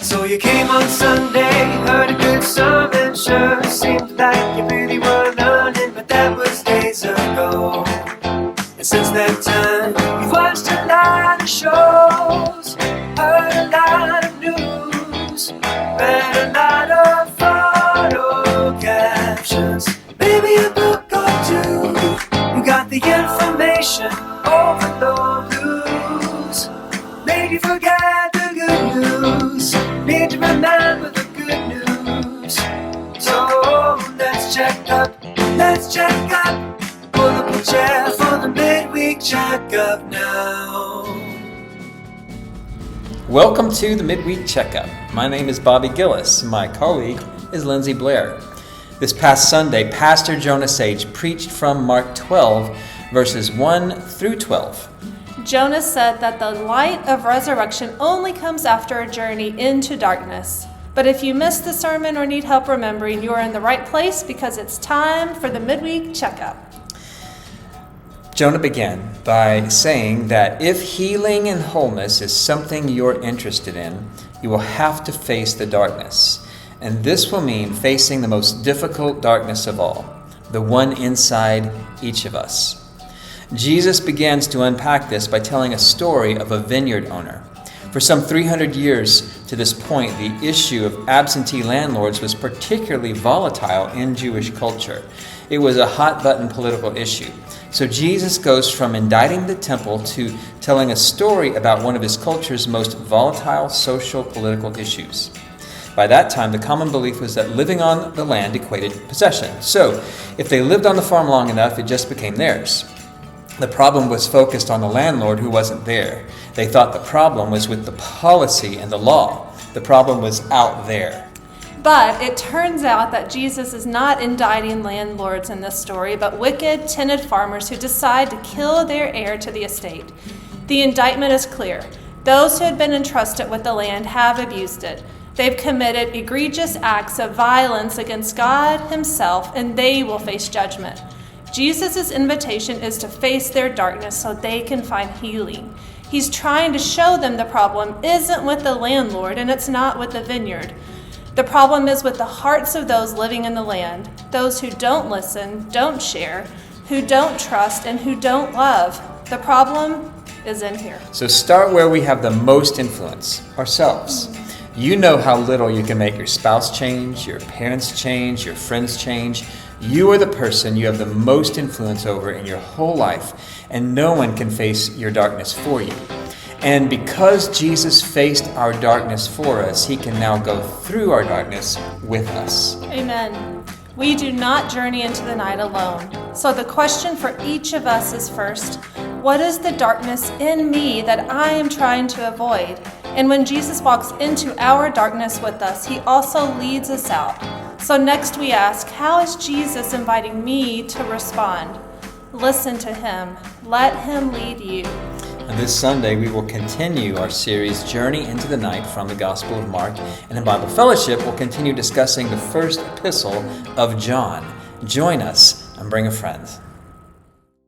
So you came on Sunday, heard a good sermon, sure seemed like you really were learning, but that was days ago. And since that time, you've watched a lot of shows, heard a lot of news, read a lot of photo captions, maybe a book or two. You got the information overload blues, made you forget the good news, need to remember the good news. So let's check up, pull up a chair for the midweek checkup now. Welcome to the Midweek Checkup. My name is Bobby Gilles. My colleague is Lindsey Blair. This past Sunday, Pastor Jonah Sage preached from Mark 12, verses 1 through 12. Jonah said that the light of resurrection only comes after a journey into darkness. But if you missed the sermon or need help remembering, you are in the right place because it's time for the Midweek Checkup. Jonah began by saying that if healing and wholeness is something you're interested in, you will have to face the darkness. And this will mean facing the most difficult darkness of all, the one inside each of us. Jesus begins to unpack this by telling a story of a vineyard owner. For some 300 years to this point, the issue of absentee landlords was particularly volatile in Jewish culture. It was a hot-button political issue. So Jesus goes from indicting the temple to telling a story about one of his culture's most volatile social political issues. By that time, the common belief was that living on the land equated possession. So if they lived on the farm long enough, it just became theirs. The problem was focused on the landlord who wasn't there. They thought the problem was with the policy and the law. The problem was out there. But it turns out that Jesus is not indicting landlords in this story, but wicked, tenant farmers who decide to kill their heir to the estate. The indictment is clear. Those who had been entrusted with the land have abused it. They've committed egregious acts of violence against God himself, and they will face judgment. Jesus' invitation is to face their darkness so they can find healing. He's trying to show them the problem isn't with the landlord and it's not with the vineyard. The problem is with the hearts of those living in the land, those who don't listen, don't share, who don't trust, and who don't love. The problem is in here. So start where we have the most influence, ourselves. You know how little you can make your spouse change, your parents change, your friends change. You are the person you have the most influence over in your whole life, and no one can face your darkness for you. And because Jesus faced our darkness for us, he can now go through our darkness with us. Amen. We do not journey into the night alone. So the question for each of us is first, what is the darkness in me that I am trying to avoid? And when Jesus walks into our darkness with us, he also leads us out. So next we ask, how is Jesus inviting me to respond? Listen to him. Let him lead you. And this Sunday, we will continue our series, Journey into the Night from the Gospel of Mark. And in Bible Fellowship, we'll continue discussing the first epistle of John. Join us and bring a friend.